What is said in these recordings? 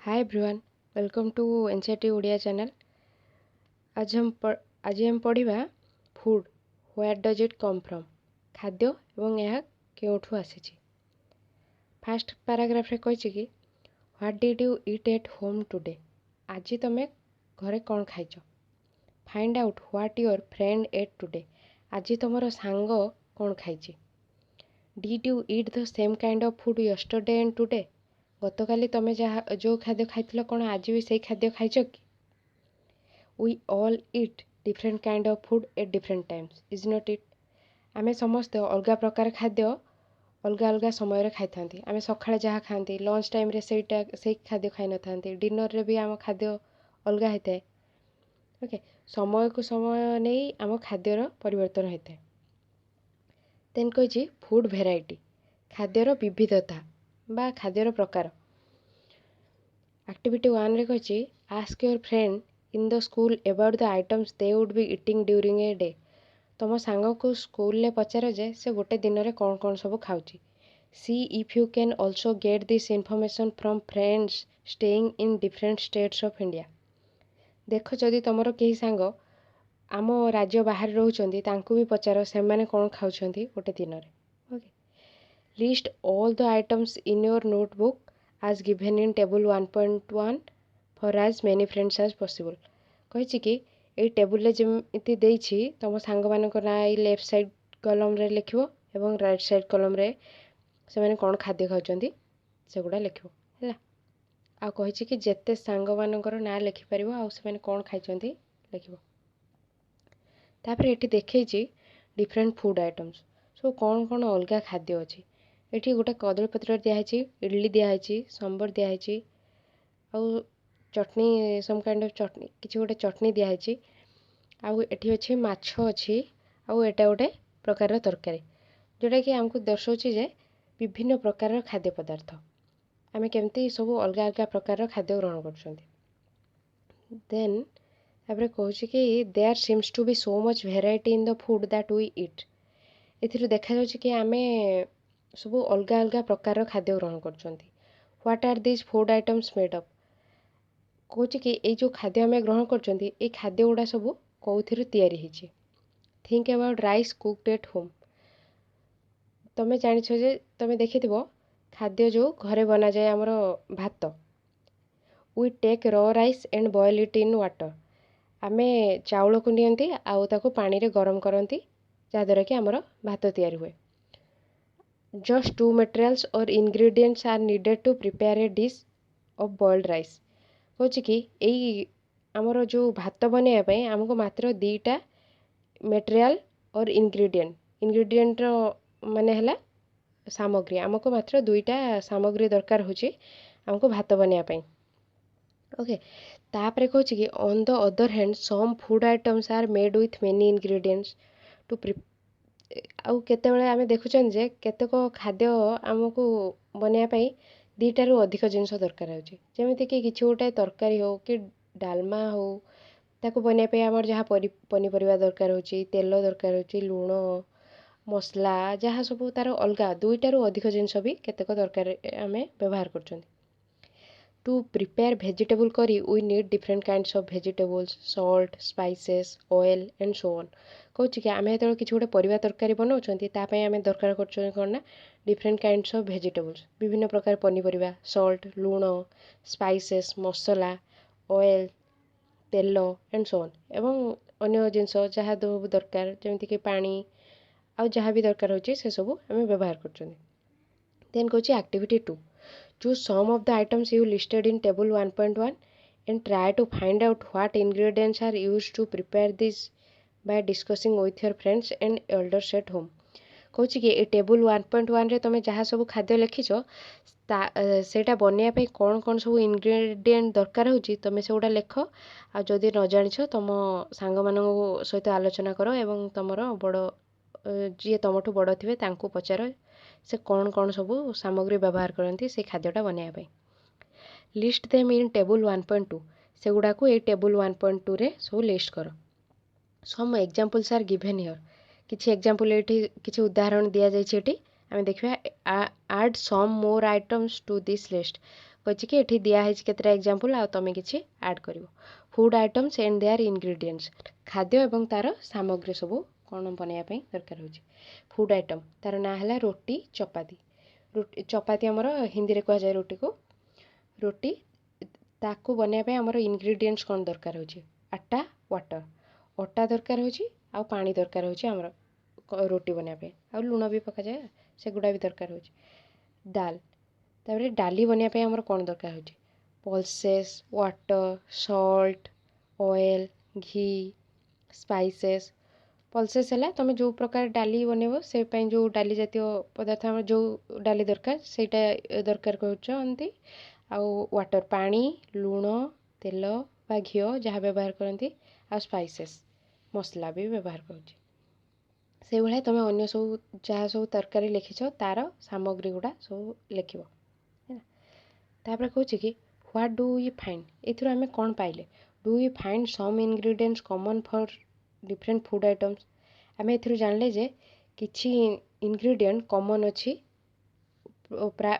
Hi everyone, welcome to NCERT Odia channel. आज हम पढ़िबा food, where does it come from. खाद्य एवं यह केउठु आसीछि। फर्स्ट पैराग्राफ रे कहिछि कि what did you eat at home today. आज तमे घरे कोन खाइछो। Find out what your friend ate today. आज तमरो सांग कोन खाइछि। Did you eat the same kind of food yesterday and today. गतकाली तमे जहाँ जो खाद्य खाइथिल कौन आज भी सही खाद्य खाइछ कि। We all eat different kind of food at different times, is not it. आमे समस्त अलग प्रकार खाद्य अलग अलग समय खाई था। आम सका जहाँ खाती लंच टाइम से खाद्य खाई न था। डिनर रे भी आम खाद्य अलग होता है। ओके, समय को समय नहीं आम खाद्यर परिवर्तन होता है। देन कही फूड भेराइटी, खाद्यर विविधता बा खाद्यर प्रकार। एक्टिविटी 1 रे कही ask your friend in the school about the items they would be eating during a day. तुम सांग को स्कूल ले पचार जे से गोटे दिन में कौन कौन सब खाऊची। See if you can also get this information from friends staying in different states of India. देख जदि तुमर कहीं सांग आम राज्य बाहर रोचंती तांकु भी पचार से माने कौन खाऊछंती गोटे दिन में। Okay, list all the items in your notebook as given in table 1.1 for as many friends as possible। कही कि ये टेबुल जमी देछि तुम सांग मान ना लेफ्ट साइड कलम रे लिखो एवं राइट साइड कलम रे से माने कौन खाद्य खाऊछंती सेगुड़ा लिखो है। आ कही कि जेते सांग मानकर ना लिखिपर आ से माने कौन खाइछंती लिखो। तापर एठी देखैछि डिफरेंट फूड आइटम्स सब कौन कौन अलग खाद्य अच्छी। ये गोटे कदली पत्र दिखाई, इडली दिखाई, सांबर दिखाई, आउ चटनी सम काइंड ऑफ चटनी किसी गोटे चटनी दिखाई, आउ एठी अच्छे माछ अच्छी, आउ एटा गोटे प्रकार तरकारी जोटा कि आमको दर्शाऊँ जे विभिन्न प्रकार खाद्य पदार्थ आमे केमती सब अलग अलग प्रकार खाद्य ग्रहण कर। देन तापर कहूँ कि there seems to be so much variety in the food that we eat. एथिरु देखा जाउछि कि आमे सब अलग अलग प्रकार खाद्य ग्रहण कर। What are this food items made up. कहूँ कि ये जो खाद्य आम ग्रहण कर खाद्य गुड़ा सब कौन तैयारी होती। Think about rice cooked at home. तुम्हें जानिछ जे तुम्हें देखि खाद्य जो घरे बना जाए आमर भात। वी टेक र rice and boil it in water. आमे चाउल को नियंती आउ ताको पानी रे गरम करती जहाँद्वारा कि आमर भात तैयारी हुए। Just 2 materials or ingredients are needed to prepare a dish of boiled rice। कहूँ कि यही आमर जो भात बनवाई आमको मात्र 2टा मेटेरियल और इंग्रेडिएंट माने है सामग्री। आमको मात्र 2टा सामग्री दरकार होची आमको भात बनवाई। ओके, तापर कहूँ कि on the other hand some food items are made with many ingredients to आउ केतेबेले आमे देखुछन जे केतेक खाद्य आमको बनवाई 2टारू अधिक जिनस दरकार होची। जेमिति कि किछि गोटे तरकारी हो कि डालमा हो ताको बनवाई आमर जहाँ पनीपरिया दरकार होची, तेल दरकार होची, लूण मसला जहाँ सब तार अलग 2टारू अधिक जिनस भी केतेक दरकार आमे व्यवहार करछन। To prepare vegetable curry we need different kinds of vegetables, salt, spices, oil and so on. कहूँ कि आम जो किसी गोटे परिवा तरकारी बनाऊँच आम दरकार कर डिफरेंट काइंड्स ऑफ वेजिटेबल्स, विभिन्न प्रकार पनीपरिया, सॉल्ट, लूण, स्पाइसेस, मसला, ऑयल, तेल एंड सो ऑन एवं अन्य जिनस जहाँ दरकार जमीक पानी आउ जहाँ भी दरकार होची से सब आम व्यवहार कर। देन कहूँ activity 2 choose some of the items you listed in table 1.1 and try to find out what ingredients are used to prepare this by discussing with your friends and elders at home। कहूँ कि ये table 1.1 रे तुम जहाँ सब खाद्य लिखिछ सेटा बनवाई कौन कौन सब इंग्रेडिएंट दरकार होची तुम से गुड़ा लिख। आ जदि न जानिछ तुम सांग मान सहित आलोचना कर एवं तुमर बड़ जी तुमठू बड़ थे तांकू पचार से कौन कौन सब सामग्री व्यवहार करती से खाद्यटा बनवाई। लिस्ट देम इन टेबुल 1.2 से गुड़ा को ये टेबुल 1.2 रे सब लिस्ट कर। Some examples are given here. किछि एग्जांपल एठी किछि उदाहरण दिया जाइछि एठी आम देखा add some more items to this list कही कि ये दिखाई केतटा एग्जांपल आ तुम किसी आड कर food items and their ingredients खाद्य एवं तार सामग्री सब कौन बनवाई दरकार हो फूड आइटम तार ना है रोटी चपाती चपाती आमर हिंदी में कह जाए रोटी को रोटी ताकू बनवाई आमर इंग्रेडिएंट्स कौन दरकार हो आटा वाटर अटा दरकार हो पानी दरकार हो रोटी बनवाई आ लुण भी पका जाए सेगुड़ा भी दरकार हो दाल तापर डाली बनवाई आमर कौन दरकार हो पल्सेस वाटर सॉल्ट ऑयल घी स्पाइसेस पल्सेस है तुम जो प्रकार डाली बनइब से जो डाली जातीय पदार्थ आम जो डाली दरकार सेटा दरकार करती वाटर पानी लुण तेल बा घी जहाँ व्यवहार करती आ स्पाइसेस मसला भी व्यवहार करुँच से भाया तुम अन्य सब जहाँ सब तरकारी लिखिछ तार सामग्री गुड़ा सब लिख तापर कौच कि व्हाट डू यू फाइंड एथुर आम कौन पाइले do you find some ingredients common for different food items आम ए जानले जे किछि इंग्रेडिएंट कॉमन अच्छी प्राय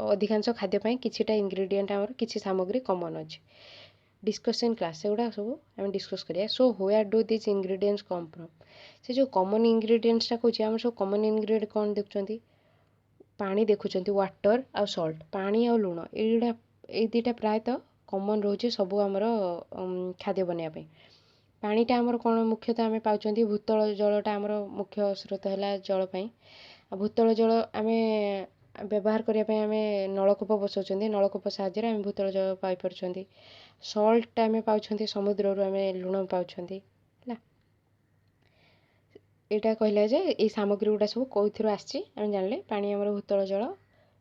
अधिकांश खाद्यपाई किछिटा इंग्रेडिएंट आमर किछि सामग्री कॉमन अच्छी डिस्कशन क्लास से गुड़ा सब आम डिस्कस करिया so where do this ingredients come from से जो कॉमन इंग्रेडिएंट्सटा कहूँ आम सब कॉमन इंग्रेडिएंट कौन देखुं पानी देखुं वाटर आ सॉल्ट पानी आ लुण ये दुटा प्रायतः कॉमन रोचे सब आमर खाद्य बनवाई पानीटा आमर कौन मुख्यतः आम पाँच भूतल जलटा आमर मुख्य स्रोत है जलपाई भूतल जल आम व्यवहार करने आम नलकूप बसाऊँ नलकूप साहाय्य आम भूतल जल पाई सॉल्ट आम पाँच समुद्र आम लुण पाँच यहाँ कहला जे ये सामग्री गुड़ा सब कौन आसी जानले पानी आमर भूतल जल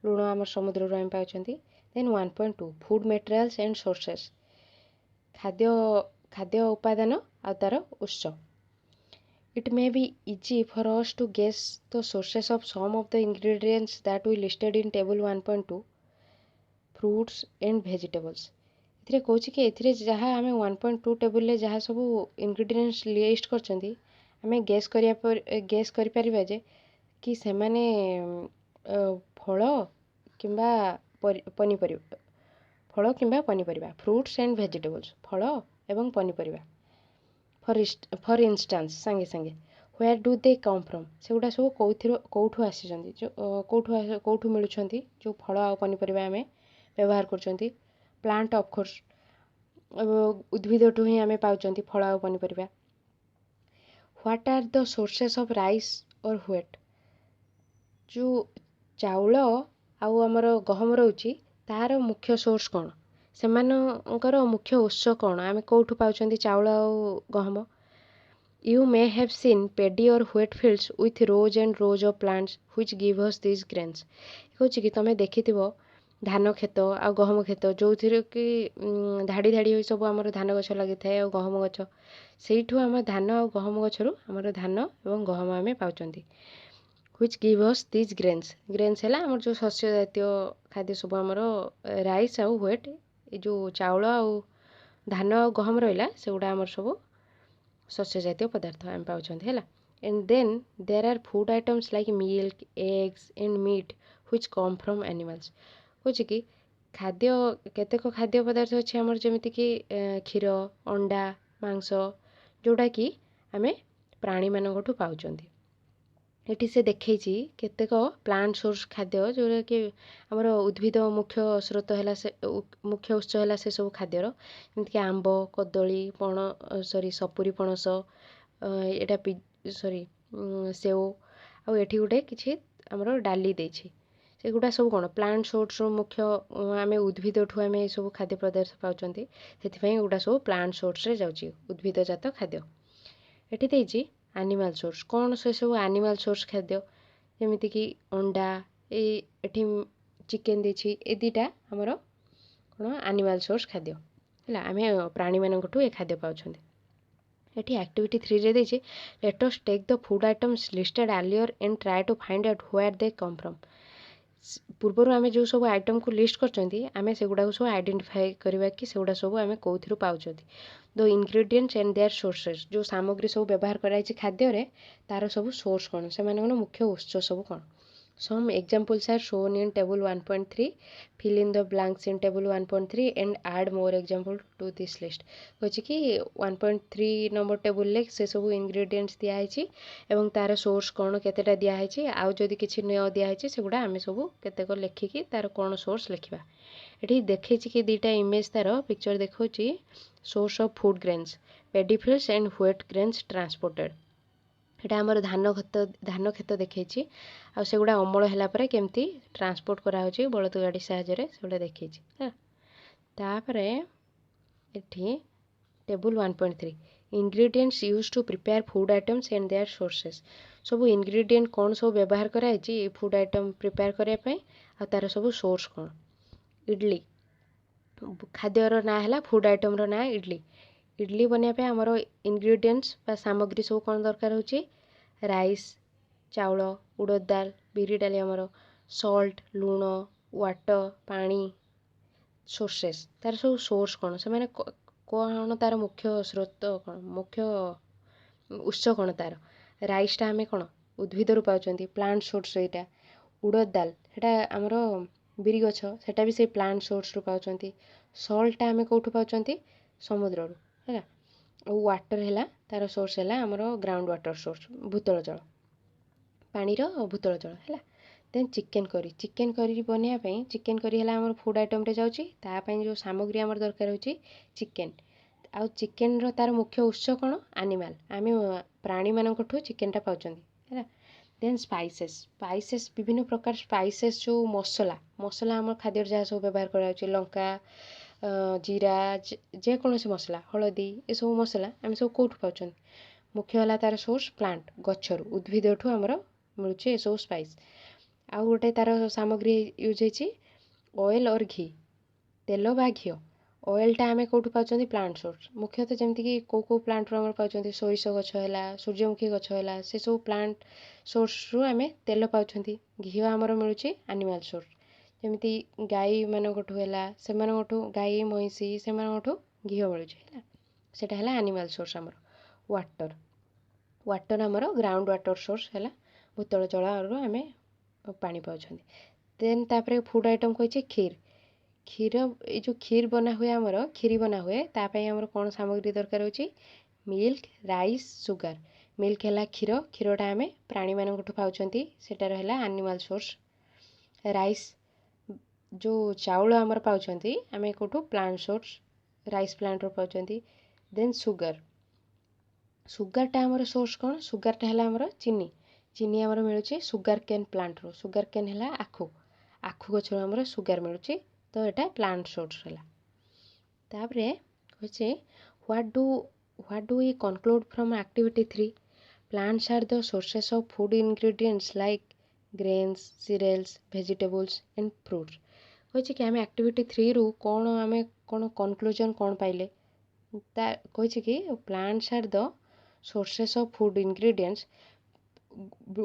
लुण आम समुद्र आम पाँच then 1.2 food materials and sources खाद्य खाद्य उपादान आ तार उत्स it may be easy for us to guess the sources of some of the ingredients that we listed in table 1.2 fruits and vegetables ए कौन कि ए जहाँ आम 1.2 टेबल जहाँ सब इंग्रेडिएंट्स लिस्ट करछंती आम गेस करिपरिबा जे कि सेमाने फल किंबा पनीपरिबा फल किंबा पनीपरिबा फ्रूट्स एंड वेजिटेबल्स फल एवं पनीपरिबा फॉर इंस्टांस सांगे सांगे where do they come from से गुड़ा सब कौठू आसी जो कौठू मिलुछंती जो फल आ पनीपरिबा आम व्यवहार करछंती प्लांट ऑफ कोर्स उद्भिदठू ही आम पाउछंती फल आ पनीपरिबा what are the sources of rice और व्हेट जो चाउल आउ आमर गहम रोची तार मुख्य सोर्स कौन सेमानकर मुख्य उत्स कौन आम कौठू पाउछंती चाउल आउ गहम you may have seen paddy और wheat fields with rows and rows of plants which give us this grains कहूँ कि तुम देखिथिबो धान खेत आ गहम खेत जो कि धाड़ी धाड़ी हो सब आम धान गछ लगी थाए और गहम गछ से आम धान आ गहम गचर आम धान और गहम आम पाउछंती which give us this grains है आम जो शस्य जातीय खाद्य सब आमर राइस आउ व्हेट ये जो चाउल आउ धान आ गहम रहा से गुड़ा आमर सब शस्य जातीय पदार्थ आम पाउछंती है and then there are food items like milk eggs and meat which come from animals कौच कि खाद्य केतेक खाद्य पदार्थ अच्छे आमर जमीती कि क्षीर अंडा मांस जोड़ा कि आम प्राणी मानकठू पाउछंती एठी से देखैछि केतेक प्लांट सोर्स खाद्य जोरा कि आमर उद्भिद मुख्य स्रोत है मुख्य उत्स है से सब खाद्यर जमीती आंब कदली सपुरी पणस एटा सॉरी सेव आउ एठी गोटे किछि आमर डाली देछि सेगुड़ा सब कौन प्लांट सोर्स मुख्य आम उद्भिदठू आम सब खाद्य पदार्थ पाँच से गुड़ा सब प्लांट सोर्स रे जाउछि उद्भिदजात खाद्य एठी देछि एनिमल सोर्स कौन से सब एनिमल सोर्स खाद्य जमीती कि अंडा एठी चिकेन देछि ए दुटा आमर कौन एनिमल सोर्स खाद्य है आम प्राणी मानकठू ए खाद्य पाउछंती एठी एक्टिविटी 3 रे देछि let us take the food items listed earlier and try to find out where they come from पूर्वर आम जो सब आइटम को लिस्ट करमें से गुड़ा सब आइडेंटिफाई करवा कि से गुड़ा सब आम कौन पाँच the ingredients and their sources जो सामग्री सब व्यवहार कराई खाद्य तार सब सोर्स कौन से मुख्य उत्स सब कौन Some examples are shown in table 1.3. Fill in the blanks in table 1.3 and add more example to this list. कहे कि 1.3 नंबर टेबुल ले से सब इंग्रेडिएंट्स दिया है एवं तार सोर्स कौन केतेटा दिया है आउ जदि किछि न दिया है सेगुड़ा आम सब केतेक लिखिकी तार कौन सोर्स लिखा ये देखे कि दुईटा इमेज तार पिक्चर देखा source of food grains paddy fields and wheat grains transported एटा आमर धान खेत देखी आगुड़ा अमल है केमती ट्रांसपोर्ट कराऊँच बलद गाड़ी साहाय्य से देखी तापर एठी table 1.3 ingredients use to prepare food items and their sources सब इंग्रेडिएंट कौन सब व्यवहार कराई फूड आइटम प्रिपेयर करने आ तार सब सोर्स कौन इडली खाद्यर ना है फूड आइटम ना इडली इडली बनवाई आमर इंग्रेडिएंट्स बा सामग्री सब कौन दरकार होची राइस चाउल उड़द दाल बिरी डाली आमर सॉल्ट लूण वाटर पानी सोर्सेस तार सब सोर्स कौन से माने कौन तार मुख्य स्रोत कौन मुख्य उत्स कौन तार राइसटा आम कौन उद्भिद पाँच प्लांट सोर्स यहाँ उड़द दाल सेटा आमर बिरी गछ सेटा भी से प्लांट सोर्स पाँच सल्टा आम कौटू पाँच समुद्र है वाटर है तार सोर्स है आमर ग्राउंड वाटर सोर्स भूतल जल पानी भूतल जल है देन चिकेन करी बनवाई चिकेन करी है आम फूड आइटम जाऊँगी जो सामग्री आम दरकार हो चिकेन आउ चिकेन तार मुख्य उत्स कौन एनिमल आम प्राणी मानू चिकेनटा पाँच है देन स्पाइसेस विभिन्न प्रकार स्पाइसेस जो मसला मसला आम खाद्य जहाँ सब व्यवहार कर लंका जीरा जेकोसी मसला हलदी ये सब मसला आम सब कौटू पाँच मुख्य है तार सोर्स प्लांट गचर उद्भिद आमर मिलूँ ये सब स्पाइस आउ गोटे तार सामग्री यूज होती ऑयल और घी तेल बा घी ऑयलटा आम कौटू पाँच प्लांट सोर्स मुख्यतः जमीक कौ प्लांट रू आम पाँच सोरिष गछ है सूर्यमुखी गछ है से सब प्लांट सोर्स रू आम तेल पाँच घी आमर मिलूँ एनिमल सोर्स जमी गाई मानू है से गाई महिषी से घी मिलूँ है सेटा है एनिमल सोर्स आमर वाटर आमर ग्राउंड वाटर सोर्स है भूतल जल आम पानी पाँच देन तापर फूड आइटम कही क्षीर ये जो क्षीर बना हुए आमर क्षीरी बना हुए तापाई आमर कौन सामग्री दरकार होची मिल्क राइस सुगर मिल्क है क्षीर क्षीरटा आम प्राणी मानू पाँच सेटार है एनिमल सोर्स राइस जो चाउल आमर पाँच आम कौटू प्लांट सोर्स राइस प्लांट रू पाँच देन सुगरटा आमर सोर्स कौन सुगरटा है आमर चीनी चीनी आमर मिलूँ सुगर केन प्लांट रू सुगर केन है आखु आखु गछ आमर सुगर मिलूँ तो यहाँ प्लांट सोर्स है तापर कहे what do we conclude from activity 3 plants are the sources of food ingredients like grains cereals vegetables and fruits कहे कि आम एक्टिविटी 3 रू कौन आम कौन कनक्लूजन कौन पाइले कहे कि plants are the sources of food ingredients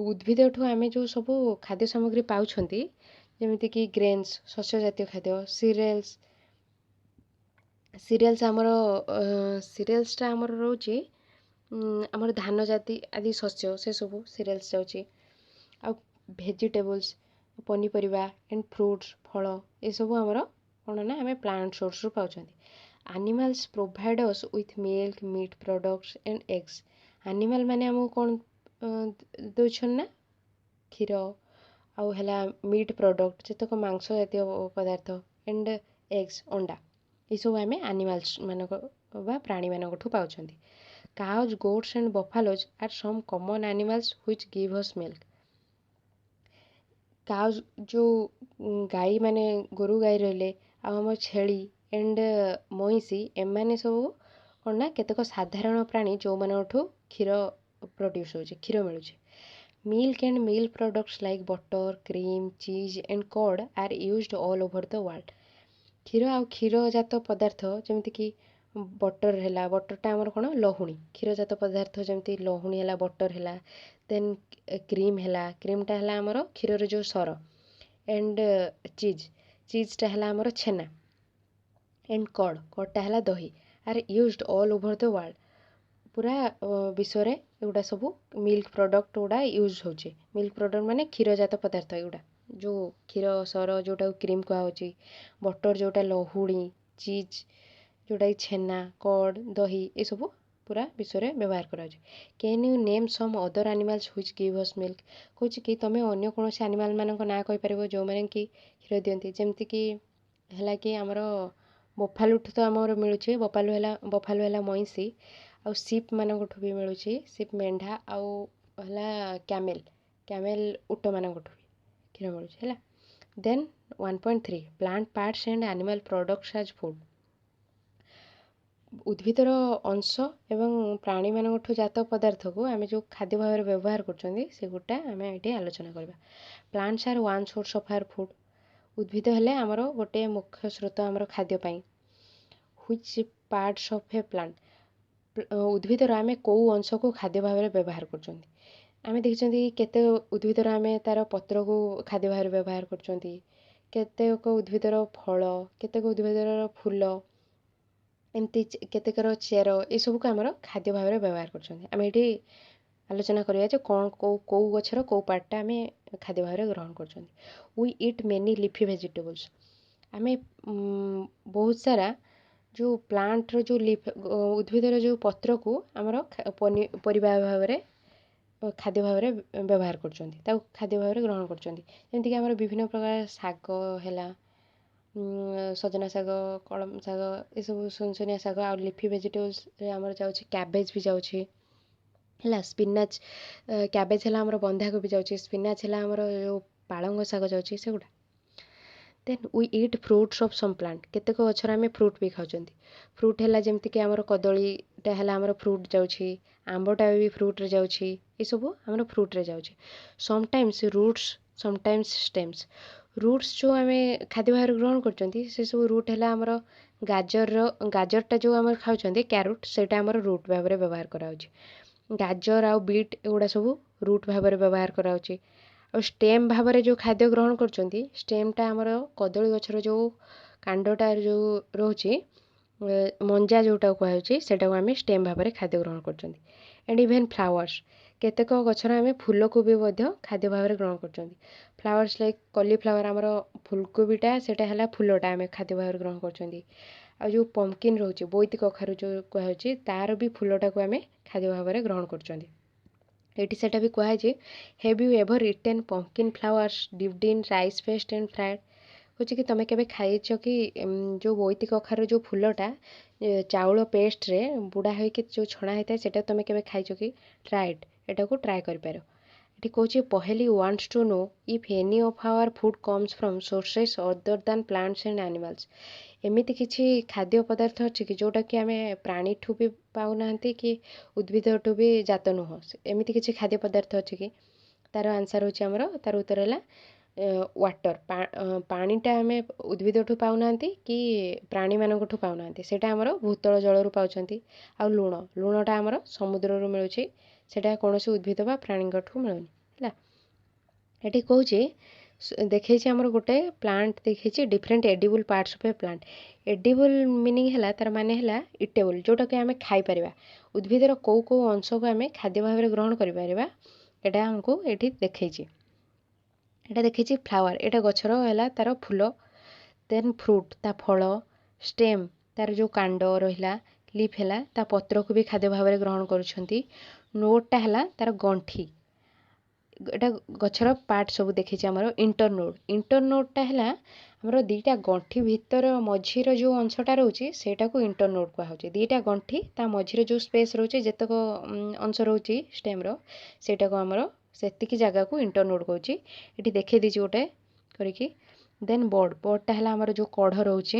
उद्भिद ठू आम जो सब खाद्य सामग्री पाँच जमीक ग्रेन्स शस्य जातीय खाद्य सीरियल्स आमर सीरियल्सटा आमर रोचे आमर धान जाति आदि शस्य से सब सीरियल्स जाऊँगी आ भेजिटेबल्स पनीपरिया एंड फ्रूट्स फल ये सब आमर कौन ना आम प्लांट सोर्स रू पाँच animals provide us with milk meet products and eggs animal माने आमको कौन दौन ना क्षीर आउ है मीट प्रोडक्ट जितक मांस जातीय पदार्थ एंड एग्स अंडा ये सब आम एनिमल्स मानक प्राणी मानक पाँच cows goats and buffaloes are some common animals which give us milk cows जो गाई माने गोरु गाई रहिले आम छेली एंड महिषी एमाने सब कौन ना केतक साधारण प्राणी जो मानठू क्षीर प्रोड्यूस हो क्षीर मिलूँ milk and milk products like butter cream cheese and curd are used all over the world क्षीर आ क्षीरजात पदार्थ जमीक बटर है बटरटा आमर कौन लहुणी क्षीरजात पदार्थ जमी लहुणी है बटर है देन क्रीम है क्रीमटा है आमर क्षीर जो सर एंड चीजटा है आमर छेना एंड कर्डटा है दही are used all over the world पूरा विश्व एगुड़ा सब मिल्क प्रडक्ट गुड़ा यूज होचे। मिल्क प्रडक्ट माने क्षीरजात पदार्थ एगुड़ा जो क्षीर सर जोटा क्रीम कहुच्छी, बटर जोटा लहुणी, चीज जोटा कि छेना, कर्ड, दही ये सब पूरा विश्व में व्यवहार कराଯାए। Can you name some other animals which give us milk? कौन कि तुम अन्य कौन एनिमल मान ना कहीपर जो मैंने कि क्षीर दिखती जमती कि है कि आमर बफालू तो आमर मिलूँ बफालू है मईसी आउ सीप मानू भी मिलूँ सीप मेढ़ा आउ कैमेल कैमेल उट मानू भी क्षीर मिलूँ है। Then 1.3 plant parts and animal products as food. उद्भिदर अंश एवं प्राणी मानू जात पदार्थ को आम जो खाद्य भाव में व्यवहार करगोटा आम ये आलोचना करवा। Plants are one source of our food. उद्भिद हेले आमर गोटे मुख्य स्रोत आमर खाद्यपाई। Which parts of a plant उद्भिदर आम कौ अंश को खाद्य भाव में व्यवहार कर आम देखते केते उद्भिदर आम तार पत्र को खाद्य भाव में व्यवहार करतेक उद्भिदर फल केतेक उद्भिदर फूल एमती केतेकर चेर ये सब को आमर खाद्य भाव में व्यवहार करम ये आलोचना करा कौन कौ गचर कौ पार्टा आम खाद्य भाव में ग्रहण कर। We eat many leafy vegetables. आम बहुत सारा जो प्लांट रो जो लिफ उद्भिदर जो पत्र को आमर परिबा भाव में खाद्य भाव में व्यवहार कर खाद्य भाव में ग्रहण करमती आम विभिन्न प्रकार शाग है सजना शाग, कलम शाग ये सब सुनसुनिया शाग आ लिफी वेजिटेबल्स आमर जाऊँगी कैबेज भी जाऊँगी है। स्पिनाच कैबेज है आमर बंधाकोबी जाऊँगी, स्पिनाच है आमर जो पालंग शाग जाऊँगी से गुड़ा। Then we eat fruits of some plant. केतेक गचर आम फ्रुट भी खाऊँ। फ्रुट है जमती कि आमर कदलीटा है आमर फ्रुट जाऊँगी, आंबटा भी फ्रुट रे जाऊँगी ये सब आमर फ्रुट रे जाऊँगी। Sometimes roots sometimes stems. Roots जो आम खाद्य भाव ग्रहण कर सब रूट है आमर गाजरटा जो आम खाऊँ क्यारोट से रूट भाव में व्यवहार कराऊँ। गाजर आउ बीट एगुड़ा सब रूट भाव में व्यवहार कराऊँ। और स्टेम भाव में जो खाद्य ग्रहण कर स्टेमटा आमर कदली गचर जो कांडटा जो रोचे मंजा जोटा कहुच्छे से आम स्टेम भाव में खाद्य ग्रहण कर। एंड इवेन फ्लावर्स केतेक गचर आम फूल को भी खाद्य भाव में ग्रहण कर। फ्लावर्स लाइक कलीफ्लावर आमर फुलकोबीटा से फूलटा आम खाद्य भाव में ग्रहण कर। आ जो पंकिन रोचे बोईती कखारु जो कहुच्छे तार भी फूलटा को आम खाद्य भाव में ग्रहण कर। ये सेटा भी कहुच्छे have you ever eaten pumpkin flowers dipped in rice paste and fried? कहे कि तुम के खाइच कि जो बोईती कखार जो फूलटा चाउल पेस्ट रे बुड़ा होकर जो छणा होता है सेटा तुम के खाइच कि? ट्राइड एटा को ट्राए कर पार। ये कहूँ पहली wants to know if any of our food comes from sources other than plants and animals. एमिति किछि खाद्य पदार्थ अच्छी कि जोटा कि आम प्राणी ठू भी पाऊना कि उद्भिद ठू भी जात नुह एमिति किछि खाद्य पदार्थ अच्छी कि? तार आंसर होछि आमर तार उत्तर है वाटर। पानीटा आम उद्भिद ठू पाऊना कि प्राणी मानक ठू पाऊना सेटा आमर भूतल जलरू पाउछंती। आ लुण लुणटा आमर समुद्र मिलूँ सेटा कौन उद्भिद बा प्राणी ठू मिलूनी है। ये कहूँ देखी आमर गोटे प्लांट देखी different edible parts of a plant. Edible meaning है तार माने है इटेबल जोटा कि आम खाईपर। उद्भिदर कौ कौ अंश को आम खाद्य भाव में ग्रहण कर यहाँ आमको ये देखी एटा देखी फ्लावर एटा गचर है तार फूल। देन फ्रूट ता फल, स्टेम तार जो कांड रहा, लीफ है ता पत्र को भी खाद्य भाव में ग्रहण करुछंती। नोडटा है तार गंठी एटा गचर पार्ट सब देखी आमर। इंटरनोडटा है आमर दीटा गंठी भितर मझीर जो अंशटा रोचे सेटा को इंटरनोड कहुचे। दीटा गंठी ता मझीर जो स्पेस रोचे जेतक अंश रोचे स्टेम्र सेटा को आमर सेतिकी जगह को इंटरनोड कहूँ। ये देखे दीजिए गोटे करिकी। देन बर्डटा है आमर जो कढ़ रोचे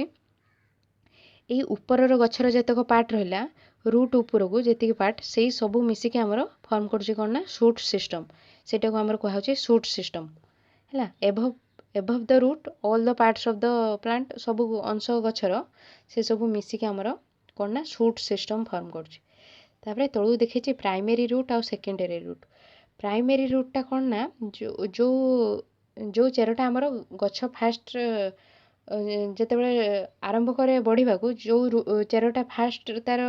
यही उपरर गचर जेतक पार्ट रहा रूट उपरक जी पार्ट से सबू मिसिक आमर फर्म कर शूट सिस्टम सेटा को आमर कहुचे शूट सिस्टम है। Above the root all the parts of the plant सब अंश गचर से सब मिसिक आमर कौन शूट सिस्टम फर्म कर। तलू देखी प्राइमेरी रूट आउ सेकेंडरी रूट। प्राइमेरी रूटटा कौन ना जो जो चेरटा आमर गछ फास्ट ଯେତେବେଳେ ଆରମ୍ଭ କରେ ବଢ଼ିବାକୁ ଯେଉଁ ଚେରଟା ଫାଷ୍ଟ ତାର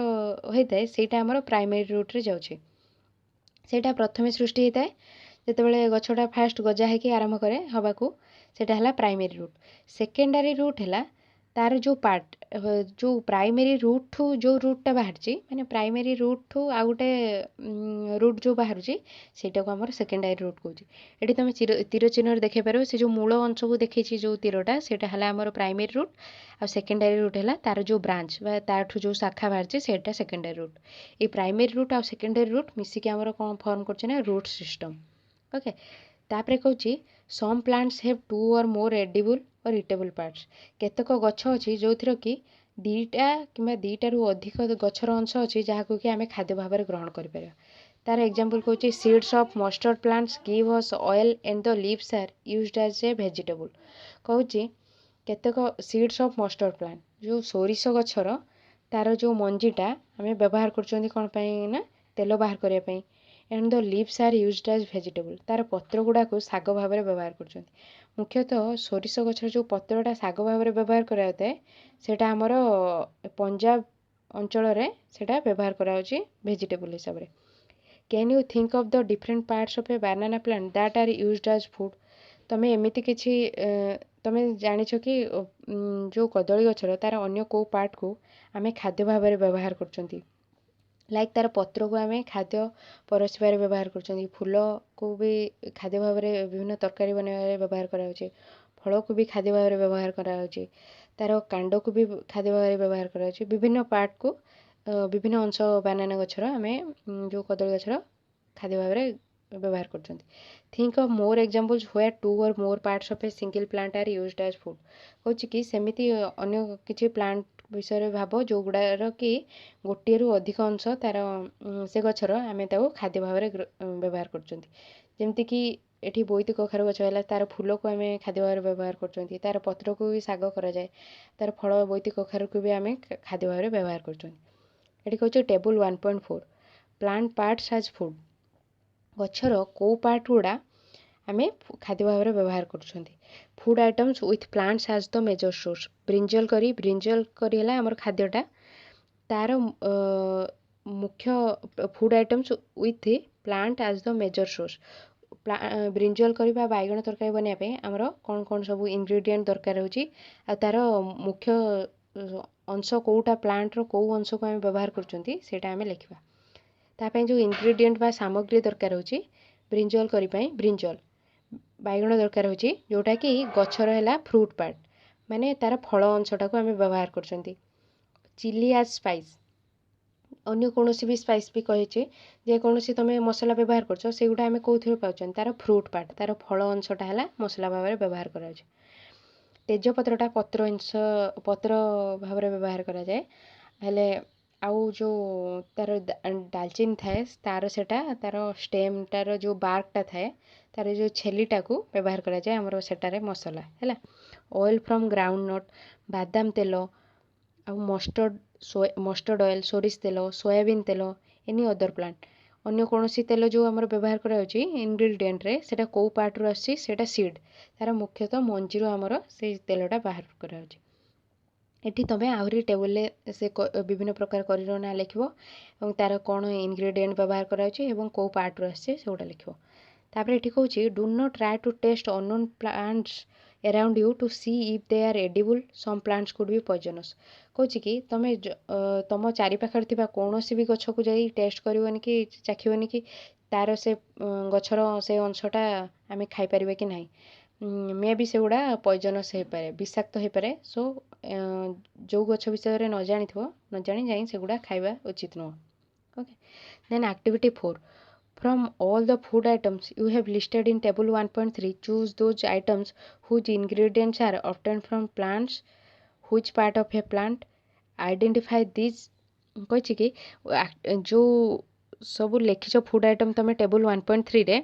ହୋଇଥାଏ ସେଇଟା ଆମର ପ୍ରାଇମେରୀ ରୁଟ୍ରେ ଯାଉଛି। ସେଇଟା ପ୍ରଥମେ ସୃଷ୍ଟି ହୋଇଥାଏ ଯେତେବେଳେ ଗଛଟା ଫାଷ୍ଟ ଗଜା ହେଇକି ଆରମ୍ଭ କରେ ହେବାକୁ, ସେଇଟା ହେଲା ପ୍ରାଇମେରୀ ରୁଟ୍। ସେକେଣ୍ଡାରୀ ରୁଟ୍ ହେଲା ତାର ଯେଉଁ ପାର୍ଟ, ଯେଉଁ ପ୍ରାଇମେରୀ ରୁଟ୍ଠୁ ଯେଉଁ ରୁଟ୍ଟା ବାହାରିଛି, ମାନେ ପ୍ରାଇମେରୀ ରୁଟ୍ଠୁ ଆଉ ଗୋଟେ ରୁଟ୍ ଯେଉଁ ବାହାରୁଛି ସେଇଟାକୁ ଆମର ସେକେଣ୍ଡାରୀ ରୁଟ୍ କହୁଛି। ଏଠି ତୁମେ ତୀର ଚିହ୍ନରେ ଦେଖିପାରିବ ସେ ଯେଉଁ ମୂଳ ଅଂଶକୁ ଦେଖେଇଛି ଯେଉଁ ତୀରଟା, ସେଇଟା ହେଲା ଆମର ପ୍ରାଇମେରୀ ରୁଟ୍, ଆଉ ସେକେଣ୍ଡାରୀ ରୁଟ୍ ହେଲା ତାର ଯେଉଁ ବ୍ରାଞ୍ଚ ବା ତାଠୁ ଯେଉଁ ଶାଖା ବାହାରିଛି ସେଇଟା ସେକେଣ୍ଡାରୀ ରୁଟ୍। ଏଇ ପ୍ରାଇମେରୀ ରୁଟ୍ ଆଉ ସେକେଣ୍ଡାରୀ ରୁଟ୍ ମିଶିକି ଆମର କ'ଣ ଫର୍ମ କରୁଛି ନା ରୁଟ୍ ସିଷ୍ଟମ୍। ଓକେ, ତାପରେ କହୁଛି ସମ୍ plants have 2 or more edible or eatable parts। କେତେକ ଗଛ ଅଛି ଯେଉଁଥିର କି ଦୁଇଟା କିମ୍ବା ଦୁଇଟାରୁ ଅଧିକ ଗଛର ଅଂଶ ଅଛି ଯାହାକୁ କି ଆମେ ଖାଦ୍ୟ ଭାବରେ ଗ୍ରହଣ କରିପାରିବା। ତାର ଏକ୍ଜାମ୍ପଲ୍ କହୁଛି seeds of mustard plants give us oil and the leaves are used as a vegetable. କହୁଛି କେତେକ ସିଡ୍ସ ଅଫ୍ ମଷ୍ଟର୍ଡ ପ୍ଲାଣ୍ଟ, ଯେଉଁ ସୋରିଷ ଗଛର ତାର ଯେଉଁ ମଞ୍ଜିଟା ଆମେ ବ୍ୟବହାର କରୁଛନ୍ତି କ'ଣ ପାଇଁ ନା ତେଲ ବାହାର କରିବା ପାଇଁ। And the leaves are used as vegetable, ତାର ପତ୍ର ଗୁଡ଼ାକୁ ଶାଗ ଭାବରେ ବ୍ୟବହାର କରୁଛନ୍ତି। ମୁଖ୍ୟତଃ ସୋରିଷ ଗଛର ଯେଉଁ ପତ୍ରଟା ଶାଗ ଭାବରେ ବ୍ୟବହାର କରାଯାଉଥାଏ ସେଇଟା ଆମର ପଞ୍ଜାବ ଅଞ୍ଚଳରେ ସେଇଟା ବ୍ୟବହାର କରାଯାଉଛି ଭେଜିଟେବୁଲ୍ ହିସାବରେ। Can you think of the different parts of a banana plant that are used as food. ତମେ ଏମିତି କିଛି ତମେ ଜାଣିଛ କି ଯେଉଁ କଦଳୀ ଗଛର ତାର ଅନ୍ୟ କେଉଁ ପାର୍ଟକୁ ଆମେ ଖାଦ୍ୟ ଭାବରେ ବ୍ୟବହାର କରୁଛନ୍ତି? ଲାଇକ୍ ତାର ପତ୍ରକୁ ଆମେ ଖାଦ୍ୟ ପରଶିବାରେ ବ୍ୟବହାର କରୁଛନ୍ତି, ଫୁଲକୁ ବି ଖାଦ୍ୟ ଭାବରେ ବିଭିନ୍ନ ତରକାରୀ ବନେଇବାରେ ବ୍ୟବହାର କରାଯାଉଛି, ଫଳକୁ ବି ଖାଦ୍ୟ ଭାବରେ ବ୍ୟବହାର କରାଯାଉଛି, ତାର କାଣ୍ଡକୁ ବି ଖାଦ୍ୟ ଭାବରେ ବ୍ୟବହାର କରାଯାଉଛି। ବିଭିନ୍ନ ପାର୍ଟକୁ ବିଭିନ୍ନ ଅଂଶ ବାନାନା ଗଛର ଆମେ ଯେଉଁ କଦଳୀ ଗଛର ଖାଦ୍ୟ ଭାବରେ ବ୍ୟବହାର କରୁଛନ୍ତି। Think of more examples where 2 or more parts of a single plant are used as food। କହୁଛି କି ସେମିତି ଅନ୍ୟ କିଛି ପ୍ଲାଣ୍ଟ ବିଷୟରେ ଭାବ ଯେଉଁଗୁଡ଼ାର କି ଗୋଟିଏରୁ ଅଧିକ ଅଂଶ ତାର ସେ ଗଛର ଆମେ ତାକୁ ଖାଦ୍ୟ ଭାବରେ ବ୍ୟବହାର କରୁଛନ୍ତି। ଯେମିତିକି ଏଠି ବୋଇତି କଖାରୁ ଗଛ ହେଲା, ତାର ଫୁଲକୁ ଆମେ ଖାଦ୍ୟ ଭାବରେ ବ୍ୟବହାର କରୁଛନ୍ତି, ତାର ପତ୍ରକୁ ବି ଶାଗ କରାଯାଏ, ତାର ଫଳ ବୋଇତି କଖାରୁକୁ ବି ଆମେ ଖାଦ୍ୟ ଭାବରେ ବ୍ୟବହାର କରୁଛନ୍ତି। ଏଠି କହୁଛି table 1.4 plant parts as food. ଗଛର କେଉଁ ପାର୍ଟ ଗୁଡ଼ା ଆମେ ଖାଦ୍ୟ ଭାବରେ ବ୍ୟବହାର କରୁଛନ୍ତି। Food items with plants as the major source. Brinjal କରି ହେଲା ଆମର ଖାଦ୍ୟଟା, ତାର ମୁଖ୍ୟ food items with plant as the major source. Brinjal କରି ବା ବାଇଗଣ ତରକାରୀ ବନେଇବା ପାଇଁ ଆମର କ'ଣ କ'ଣ ସବୁ ଇନଗ୍ରିଡ଼ିଏଣ୍ଟ ଦରକାର ହେଉଛି ଆଉ ତାର ମୁଖ୍ୟ ଅଂଶ କେଉଁଟା, ପ୍ଲାଣ୍ଟର କେଉଁ ଅଂଶକୁ ଆମେ ବ୍ୟବହାର କରୁଛନ୍ତି ସେଇଟା ଆମେ ଲେଖିବା। ତା ପାଇଁ ଯେଉଁ ଇନଗ୍ରିଡ଼ିଏଣ୍ଟ ବା ସାମଗ୍ରୀ ଦରକାର ହେଉଛି ବ୍ରିଞ୍ଜଲ କରି ପାଇଁ, ବ୍ରିଞ୍ଜଲ ବାଇଗଣ ଦରକାର ହେଉଛି ଯେଉଁଟାକି ଗଛର ହେଲା ଫ୍ରୁଟ୍ ପାର୍ଟ, ମାନେ ତାର ଫଳ ଅଂଶଟାକୁ ଆମେ ବ୍ୟବହାର କରୁଛନ୍ତି। ଚିଲି ଆଜ୍ ସ୍ପାଇସ୍, ଅନ୍ୟ କୌଣସି ବି ସ୍ପାଇସ୍ ବି କହିଛି, ଯେକୌଣସି ତୁମେ ମସଲା ବ୍ୟବହାର କରୁଛ ସେଗୁଡ଼ା ଆମେ କେଉଁଥିରୁ ପାଉଛନ୍ତି, ତାର ଫ୍ରୁଟ୍ ପାର୍ଟ, ତାର ଫଳ ଅଂଶଟା ହେଲା ମସଲା ଭାବରେ ବ୍ୟବହାର କରାଯାଉଛି। ତେଜପତ୍ରଟା ପତ୍ର ଭାବରେ ବ୍ୟବହାର କରାଯାଏ, ହେଲେ ଆଉ ଯେଉଁ ତାର ଡାଲଚିନି ଥାଏ ତାର ଷ୍ଟେମ୍ଟାର ଯେଉଁ ବାର୍କଟା ଥାଏ, ତାର ଯେଉଁ ଛେଲିଟାକୁ ବ୍ୟବହାର କରାଯାଏ ଆମର ସେଟାରେ ମସଲା ହେଲା। ଅଏଲ୍ ଫ୍ରମ୍ ଗ୍ରାଉଣ୍ଡନଟ୍, ବାଦାମ ତେଲ, ଆଉ ମଷ୍ଟର୍ଡ ଅଏଲ୍, ସୋରିଷ ତେଲ, ସୋୟାବିନ୍ ତେଲ, ଏନି ଅଦର ପ୍ଲାଣ୍ଟ। ଅନ୍ୟ କୌଣସି ତେଲ ଯେଉଁ ଆମର ବ୍ୟବହାର କରାଯାଉଛି ଇନଗ୍ରିଡ଼ିଏଣ୍ଟରେ ସେଇଟା କେଉଁ ପାର୍ଟରୁ ଆସୁଛି, ସେଇଟା ସିଡ୍, ତାର ମୁଖ୍ୟତଃ ମଞ୍ଜିରୁ ଆମର ସେଇ ତେଲଟା ବାହାର କରାଯାଉଛି। ଏଠି ତୁମେ ଆହୁରି ଟେବୁଲରେ ସେ ବିଭିନ୍ନ ପ୍ରକାର କରିର ନାଁ ଲେଖିବ ଏବଂ ତାର କ'ଣ ଇନଗ୍ରିଡ଼ିଏଣ୍ଟ ବ୍ୟବହାର କରାଯାଉଛି ଏବଂ କେଉଁ ପାର୍ଟରୁ ଆସିଛି ସେଗୁଡ଼ା ଲେଖିବ। ତାପରେ ଏଠି କହୁଛି do not try to taste unknown plants around you to see if they are edible, some plants could be poisonous। କହୁଛି କି ତୁମେ ତୁମ ଚାରିପାଖରେ ଥିବା କୌଣସି ବି ଗଛକୁ ଯାଇ ଟେଷ୍ଟ କରିବନି କି ଚାଖିବନି କି ତାର ସେ ଗଛର ସେ ଅଂଶଟା ଆମେ ଖାଇପାରିବା କି ନାହିଁ। ମେ ବି ସେଗୁଡ଼ା ପଏଜନସ୍ ହେଇପାରେ, ବିଷାକ୍ତ ହେଇପାରେ। ସୋ ଯେଉଁ ଗଛ ବିଷୟରେ ନ ଜାଣି ଯାଇ ସେଗୁଡ଼ା ଖାଇବା ଉଚିତ ନୁହଁ। Okay, then activity 4 from all the food items you have listed in table 1.3 choose those items whose ingredients are obtained from plants, which part of a plant, identify these। କହିଛି କି ଯେଉଁ ସବୁ ଲେଖିଛ ଫୁଡ଼୍ ଆଇଟମ୍ ତୁମେ table 1.3ରେ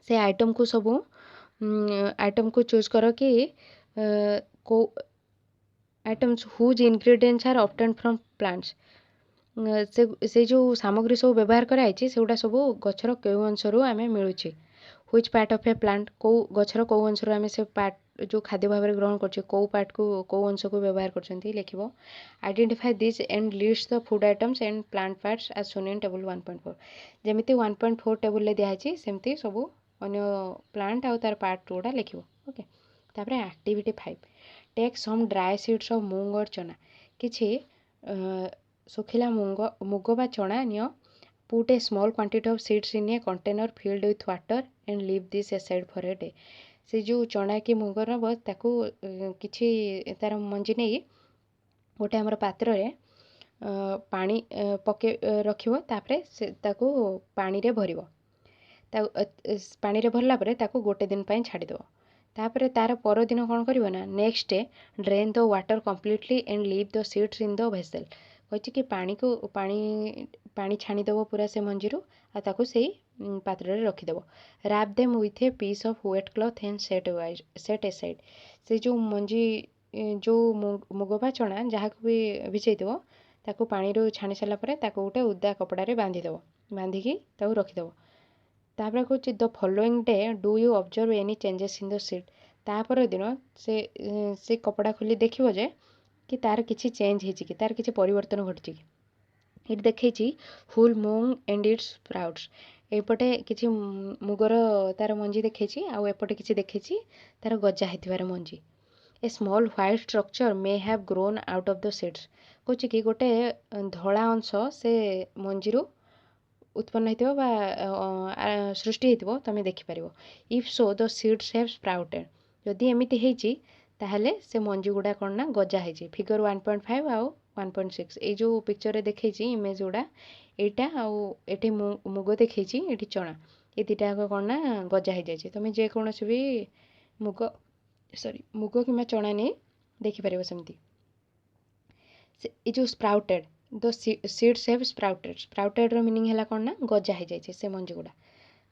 ସେ ଆଇଟମ୍କୁ ସବୁ ଆଇଟମ୍କୁ ଚୁଜ୍ କର କି କେଉଁ items whose ingredients are obtained from plants. ସେ ଯେଉଁ ସାମଗ୍ରୀ ସବୁ ବ୍ୟବହାର କରାଯାଇଛି ସେଗୁଡ଼ା ସବୁ ଗଛର କେଉଁ ଅଂଶରୁ ଆମେ ମିଳୁଛି। Which part of a plant कौ गछर कौ अंश आम से पार्ट जो खाद्य भाव में ग्रहण कर कौ पार्ट को कौ अंश को व्यवहार कर लिखिबो। Identify this and list the food items and plant parts as shown in table 1.4 जमी 1.4 टेबल में दिखाई सेमती सब अन्य प्लांट आउ तार पार्ट गुड़ा लिखिबो। ओके तापर activity 5 take some dry seeds of moong और चना किछि सुखिला मुग बा चना नियो। Put a small quantity of seeds in a container filled with water and leave this aside for a day। से जो चना कि मुग नब ताकू किछि तार मंजी नहीं गोटे आमर पात्र रे पानी पके रखिबो तापरे से ताकू पानी रे भरिबो पानी रे भरला परे ताकू गोटे दिन पई छाडी दो तापरे तार पर दिन कोन करिवो ना next day drain the water completely and leave the seeds in the vessel कहछि कि पानी को पानी छाणीदेव पूरा से मंजीरू आताकू से पात्र रे रखीदेव। Wrap them with a piece of wet cloth and set aside से जो मंजी जो मुग बा चना जहाँ भी भिजई देव ताकू पानी रू छाणी सारा पर ताकू गोटे उदा कपड़ा रे बांधिदेव बांधिकी ताकू रखीदेव। तापर कहूँ the following day do you observe any changes in the seed तापर दिन से कपड़ा खोली देखिबो जे कि तार किछि चेंज हेछि कि तार किछि परिवर्तन घटिछि कि इट देखैछि full moong and its sprouts एपटे किछि मुगर तार मंजी देखैछि आउ एपटे किछि देखैछि तार गजा हेतिबार मंजी। A small white structure may have grown out of the seeds कहछि कि गोटे धला अंश से मंजीरू उत्पन्न हेतिबो बा सृष्टि हेतिबो तमे देखि परिबो। If so the seeds have sprouted जदि एमिति हेछि ताहले से मंजी गुडा कोन ना गजा हेछि। फिगर 1.5 आउ 1.6 ए जो पिक्चर रे देखैछि इमेज गुडा एटा आउ एठी मुग देखैछि एठी चना ए दिटा कोन ना गजा हे जायछि तमे जे कोनोसी भी मुग किमा चना नै देखि परिबो सेमती। ए जो sprouted the seeds have sprouted रो मीनिंग हैला कोन ना गजा हे जायछि से मंजी गुडा।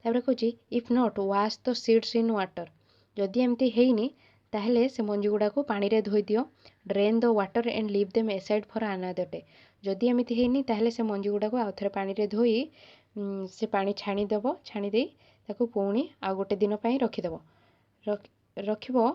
तापर कहछि if not wash the seeds in water जदि एमती हेइनी ताहले से मंजी गुडा को पानी रे धोई दियो। Drain the water and leave them aside for another day जदि एमती हेइनी ताहले से मंजी गुडा को आउ थरे पानी रे धोई से पानी छाणी देबो छाणी देई ताको पुणी आ गोटे दिन पई रखि देबो रखिबो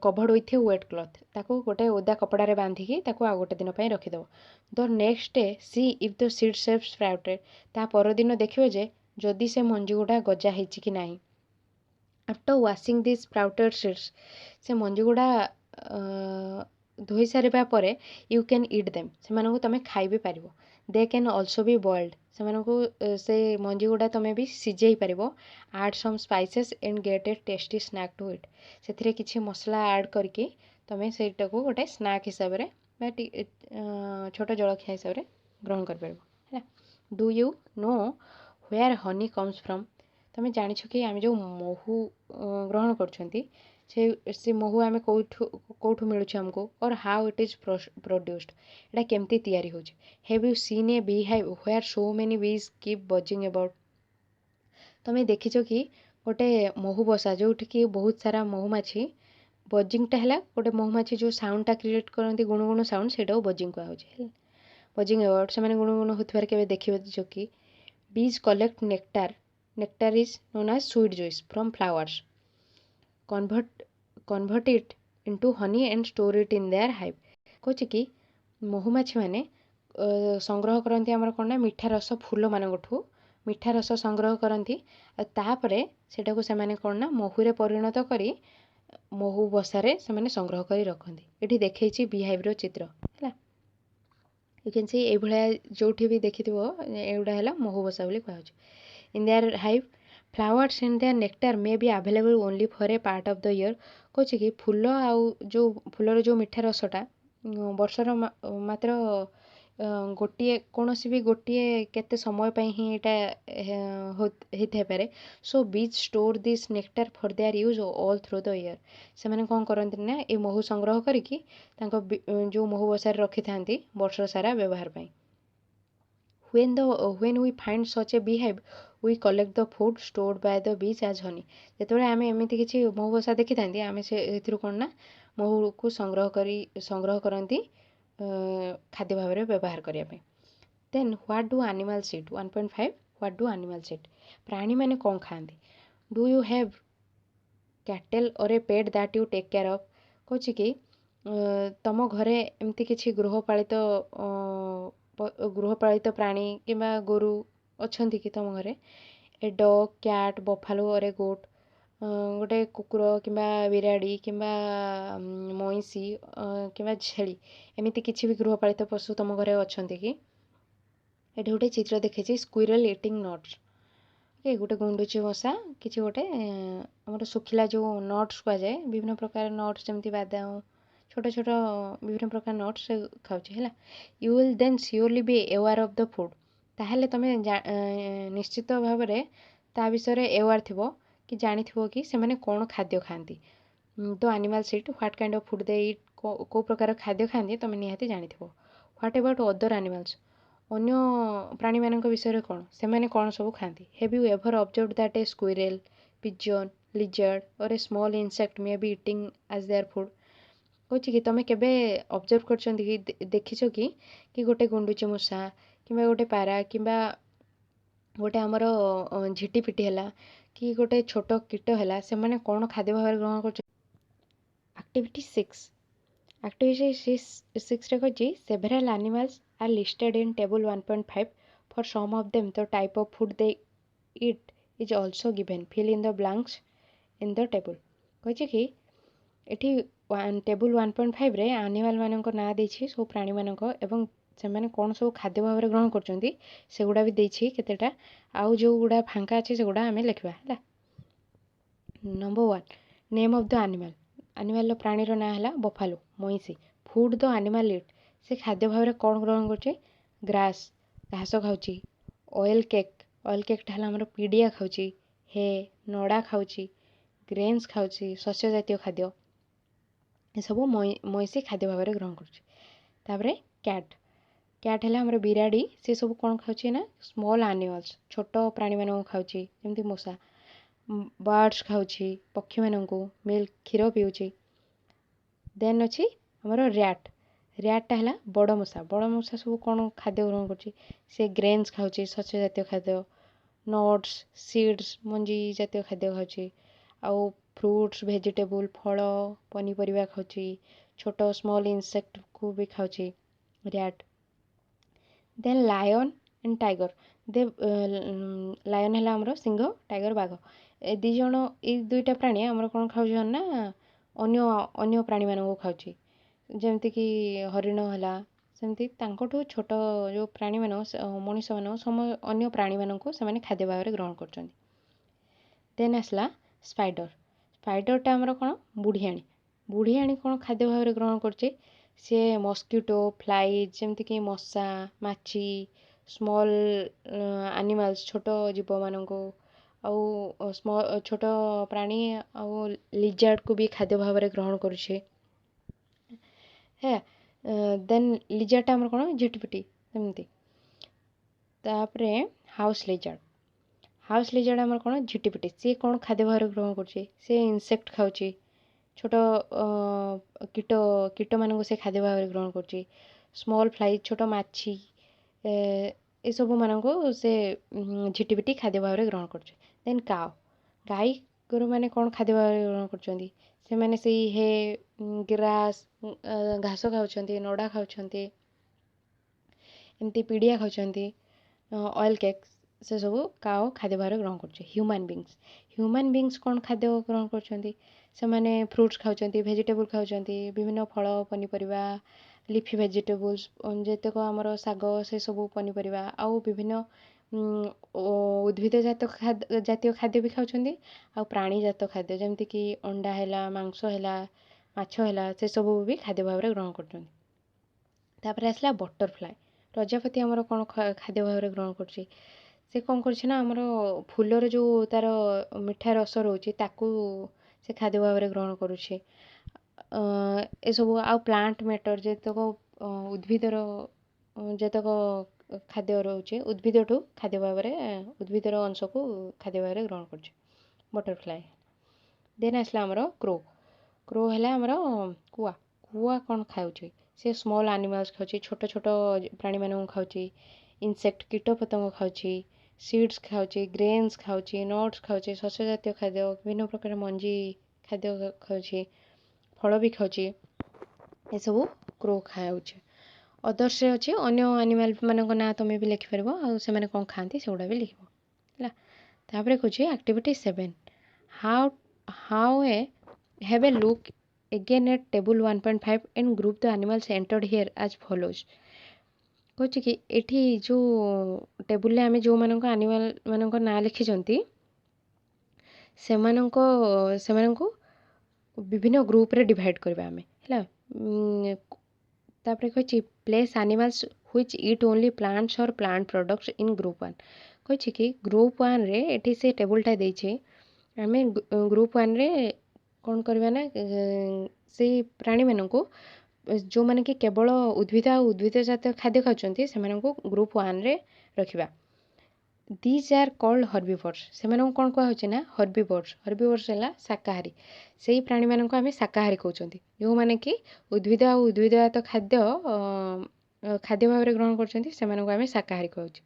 covered with a wet cloth ताको गोटे ओदा कपड़ा रे बांधिकी ताको आ गोटे दिन पई रखि देबो। The next day see if the seeds have sprouted ता पर दिन देखिबो जे जदि से मंजी गुडा गजा हेछि कि नाही। After washing this sprouted seeds से मंजी गुडा धोई सारिबा परे यू कैन इट देम से मानको तमे खाइ भी पारिबो। They can also be boiled से मानको से मंजी गुडा तमे भी सिजेई पारिबो। Add some spices and get a tasty snack to it सेथिरे किछि मसला ऐड करके तमे सेटा को गोटे स्नैक हिसाब रे बा छोट जलखिया हिसाब रे ग्रहण कर पारिबो हैला। Do you know where honey comes from तमे जानिछ कि आमे जो महू ग्रहण करछंती से महू आमे कोठू मिलुछ हमको और हाउ इट इज प्रोड्यूस्ड एटा केमती तयारी होछ। Have you seen a bee hive where so many bees keep buzzing about तमे देखिछ कि गोटे महू बसा जोठी कि बहुत सारा महुमाछी बजिंगटा हैला गोटे महुमाछी जो साउंडटा क्रिएट करंती गुणगुण साउंड सेटा बजिंग कहा होछ बजिंग अबाउट से माने गुणगुण होतबार केबे देखिबे जो कि bees collect nectar is known as sweet juice from flowers convert it into honey and store it in their hive कहछि कि महुमाछी माने संग्रह करंती हमर कोन ना मीठा रस फूल मानगठू मीठा रस संग्रह करंती तापरे सेटा को से माने कोन ना महू रे परिणत करी महू बसारे से माने संग्रह करी रखंती एठी देखैछि बिहाइव रो चित्र हैला। यू कैन सी ए भळा जोठी भी देखिथिबो एउडा हैला महू बसा बोली कहै छै। In their hive flowers and their nectar may be available only for a part of the year कहछि कि फूल आउ जो फूलर जो मीठा रसटा वर्षर मात्र गोटे कौनसी भी गोटे केते समय पे ही एटा होते पारे। सो बीज store this nectar for their use all through the year से माने कोन करंती ना ए महू संग्रह करिकी तांको जो महू बसार रखि थांती वर्ष सारा व्यवहार पई। when we find such a beehive we collect the food stored by the bees as honey जेतबे आमे एमिति किछि महू बसा देखि थांती आमे से एथिरु कोन ना महू को संग्रह करंती खाद्य भाव में व्यवहार करिया पे। Then what do animals eat 1.5 what do animals eat प्राणी माने कोन खांती do you have cattle or a pet that you take care of कौच कि तुम घरे एमती किसी गृहपालित प्राणी कि गोरु अच्छा कि तुम घरे ए डग कैट बफालो और ए गोट गोटे कुकुर कि बिराड़ी कि मईसी कि छेली एमती किसी भी गृहपालित पशु तुम घरे अच्छा कि ये गोटे चित्र देखी स्क्विरल इटिंग नट्स ओके गोटे गुंडुची मशा किसी गोटे आमर शुखिला जो नट्स कहुए विभिन्न प्रकार नट्स जमी बादाम छोट छोट विभिन्न प्रकार नट्स से खाऊँ है you will then surely be aware of the food ताहले तुम निश्चित भाव में ता विषय एवेयर थी कि जानी कि से कौन खाद्य खाती the animals it what kind of food they it को प्रकार खाद्य खाती तुम निहाती जानी व्हाट अबाउट अदर एनिमल्स अन्य प्राणी मान विषय कौन से कौन सब खाती have you ever observed that a squirrel pigeon lizard or a small insect may be eating as their food कौच कि तुम केबे ऑब्जर्व कर देखिछ कि गोटे गुंडुची मूषा कि गोटे पारा कि गोटे आमर झिटिपिटी है कि गोटे छोट कीट है से कौन खाद्य भाव ग्रहण कर एक्टिविटी 6 एक्टिविटी 6 रे कही several animals are listed in table 1.5 for some of them the type of food they eat is also given fill in the blanks in the table कही कि एटी टेबल 1.5 रे एनिमल मान ना देछि सब प्राणी मानक एवं से कौन सब खाद्य भाव ग्रहण करगुड़ा भी देछि केतेटा आउ जो गुड़ा फांका अच्छे से गुड़ा आम लिखा है number 1 name of the animal animal प्राणी ना है बफालो मईसी फूड द एनिमल इट से खाद्य भाव में कौन ग्रहण कर ग्रास घास खाऊँ ऑयल केक है आमर पीडिया खाऊँ हे नड़ा खाऊँ ग्रेन्स खाऊँ शस्य जातीय खाद्य ये सब मईसी खाद्य भाव में ग्रहण कर कैट है आमर बिराड़ी से सब कौन खाऊँ ना स्मॉल एनिमल्स छोट प्राणी मान खाऊँ जमी मूषा बर्ड्स खाऊँ पक्षी मानक मिल्क क्षीर पीऊँ देन अच्छी आमर रैटा है बड़ मूषा सब कौन खाद्य ग्रहण कर ग्रेन्स खाऊँ शस्य जातीय खाद्य नट्स सीड्स मंजी जातीय खाद्य खाऊँ आउ फ्रूट्स वेजिटेबल फल पनीपरिया खाऊँ छोट स्मॉल इंसेक्ट को भी खाऊँ rat then lion and tiger दे लायन है आमर सिंह टाइगर बाघ ए दी जन ये दुईटा प्राणी आमर कौन खाऊँ ना अन्य अन्य प्राणी मानक खाऊँ जमती कि हरिण है सेमती छोट जो प्राणी मान मनीष मान अन्य प्राणी मानक से खाद्य भाव में ग्रहण कर देन आसला स्पाइडरटा आमर कौन बुढ़ियाणी कौन खाद्य भाव में ग्रहण कर सी मस्किटो फ्लाइज जमती कि मशा माछी स्मॉल एनिमल्स छोट जीव मानक आउ छोट प्राणी आउ लिजार्ड को भी खाद्य भाव में ग्रहण करुछे है देन लिजार्डटा आमर कौन झिटिपिटी सेमती तापर हाउस लिजार्ड आमर कौन झिटिपिटी सी कौन खाद्य भाव में ग्रहण कर इंसेक्ट खाऊँ छोट कीट मानक से खाद्य भाव में ग्रहण कर स्मॉल फ्लाई छोट माछी ए सब मानक से झिटिपिटी खाद्य भाव में ग्रहण कर देन काओ गाई गोरु मैंने कौन खाद्य भाव में ग्रहण कर से हे ग्रास घास खाऊँ नड़ा खाऊँ एमती पीडिया खाऊँ ऑयल केक से सब काओ खाद्य भाव में ग्रहण कर ह्यूमन बींग्स कौन खाद्य ग्रहण कर फ्रूट्स खाऊँ वेजिटेबल खाऊँ विभिन्न फल पनीपरिया लिफी वेजिटेबल्स जेतक आमर साग से सब पनीपरिया आउ विभिन्न उद्भिद जातीय खाद्य भी खाऊँ आ प्राणीजात खाद्य जमती कि अंडा है मांस है माछ है से सब भी खाद्य भाव में ग्रहण कर आसला बटरफ्लाई प्रजापति आमर कौन खाद्य भाव में ग्रहण कर से कौन कर आमर फूलर जो तार मिठा रस रोचे से खाद्य भाव में ग्रहण करुच्छे ए सब आ प्लांट मैटर जेतक उद्भिदर जेतक खाद्य रोचे उद्भिद खाद्य भाव में उद्भिदर अंश को खाद्य भाव में ग्रहण कर बटरफ्लाई देन आसला आमर क्रो है आमर कुआ कौन खाऊँ से स्मॉल एनिमल्स खाऊँ छोट छोट प्राणी मानक खाऊँ इंसेक्ट कीट पतंग खाऊँ सीड्स खाଉଛି, ग्रेन्स खाଉଛି, नट्स खाଉଛି, शस्य जातीय खाद्य, ବିଭିନ୍ନ ପ୍ରକାର ମଞ୍ଜି ଖାଦ୍ୟ ଖାଉଛି, ଫଳ ବି ଖାଉଛି, ଏସବୁ କ୍ରୋ ଖାଉଛି। ଅଦର୍ସରେ ଅଛି ଅନ୍ୟ ଆନିମାଲ୍ ମାନଙ୍କ ନାଁ ତୁମେ ବି ଲେଖିପାରିବ, ଆଉ ସେମାନେ କ'ଣ ଖାଆନ୍ତି ସେଗୁଡ଼ା ବି ଲେଖିବ ହେଲା। ତାପରେ କହୁଛି activity 7 how how A have a look again at table 1.5 and group the animals entered here as follows। କହୁଛି କି ଏଠି ଯେଉଁ ଟେବୁଲରେ ଆମେ ଯେଉଁମାନଙ୍କ ଆନିମାଲ୍ ମାନଙ୍କ ନାଁ ଲେଖିଛନ୍ତି ସେମାନଙ୍କୁ ବିଭିନ୍ନ ଗ୍ରୁପରେ ଡିଭାଇଡ଼ କରିବା ଆମେ ହେଲା। ତାପରେ କହିଛି place animals which eat only plants or plant products in group 1। କହିଛି କି ଗ୍ରୁପ୍ 1ରେ ଏଠି ସେ ଟେବୁଲଟା ଦେଇଛି, ଆମେ ଗ୍ରୁପ୍ 1ରେ କ'ଣ କରିବା ନା ସେଇ ପ୍ରାଣୀମାନଙ୍କୁ ଯେଉଁମାନେ କି କେବଳ ଉଦ୍ଭିଦ ଆଉ ଉଦ୍ଭିଦ ଜାତୀୟ ଖାଦ୍ୟ ଖାଉଛନ୍ତି ସେମାନଙ୍କୁ ଗ୍ରୁପ୍ 1ରେ ରଖିବା। These are called herbivores. ସେମାନଙ୍କୁ କ'ଣ କୁହାହେଉଛି ନା ହର୍ବିଭୋର୍ସ। ହର୍ବିଭୋର୍ସ ହେଲା ଶାକାହାରୀ। ସେଇ ପ୍ରାଣୀମାନଙ୍କୁ ଆମେ ଶାକାହାରୀ କହୁଛନ୍ତି, ଯେଉଁମାନେ କି ଉଦ୍ଭିଦ ଆଉ ଉଦ୍ଭିଦଜାତ ଖାଦ୍ୟ ଭାବରେ ଗ୍ରହଣ କରୁଛନ୍ତି ସେମାନଙ୍କୁ ଆମେ ଶାକାହାରୀ କହୁଛୁ।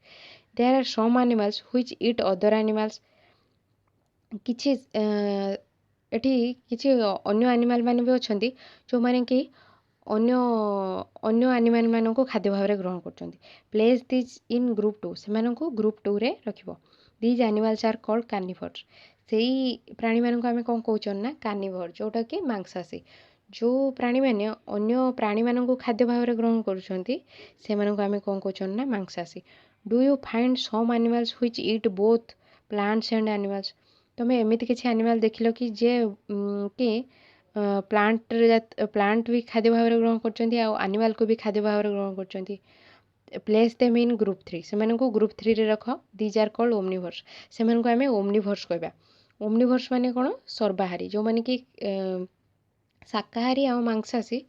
There are some animals which eat other animals. କିଛି ଏଠି କିଛି ଅନ୍ୟ ଆନିମାଲ୍ ମାନେ ବି ଅଛନ୍ତି ଯେଉଁମାନେ କି ଅନ୍ୟ ଆନିମାଲ୍ ମାନଙ୍କୁ ଖାଦ୍ୟ ଭାବରେ ଗ୍ରହଣ କରୁଛନ୍ତି। Place these in group 2। ସେମାନଙ୍କୁ ଗ୍ରୁପ୍ 2ରେ ରଖିବ। These animals are called carnivores. ସେଇ ପ୍ରାଣୀମାନଙ୍କୁ ଆମେ କ'ଣ କହୁଛନ୍ତି ନା କାର୍ନିଭୋର, ଯେଉଁଟାକି ମାଂସାଶୀ। ଯେଉଁ ପ୍ରାଣୀମାନେ ଅନ୍ୟ ପ୍ରାଣୀମାନଙ୍କୁ ଖାଦ୍ୟ ଭାବରେ ଗ୍ରହଣ କରୁଛନ୍ତି ସେମାନଙ୍କୁ ଆମେ କ'ଣ କହୁଛନ୍ତି ନା ମାଂସାଶୀ। Do you find some animals which eat both plants and animals. ତୁମେ ଏମିତି କିଛି ଆନିମାଲ୍ ଦେଖିଲ କି ଯେ କି ପ୍ଲାଣ୍ଟ ବି ଖାଦ୍ୟ ଭାବରେ ଗ୍ରହଣ କରୁଛନ୍ତି ଆଉ ଆନିମାଲ୍କୁ ବି ଖାଦ୍ୟ ଭାବରେ ଗ୍ରହଣ କରୁଛନ୍ତି। Place them in group 3। ସେମାନଙ୍କୁ ଗ୍ରୁପ୍ 3ରେ ରଖ। These are called omnivores. ସେମାନଙ୍କୁ ଆମେ ଓମ୍ନିଭୋର୍ସ କହିବା। ଓମ୍ନିଭୋର୍ସ ମାନେ କ'ଣ? ସର୍ବାହାରୀ। ଯେଉଁମାନେ କି ଶାକାହାରୀ ଆଉ ମାଂସାଶୀ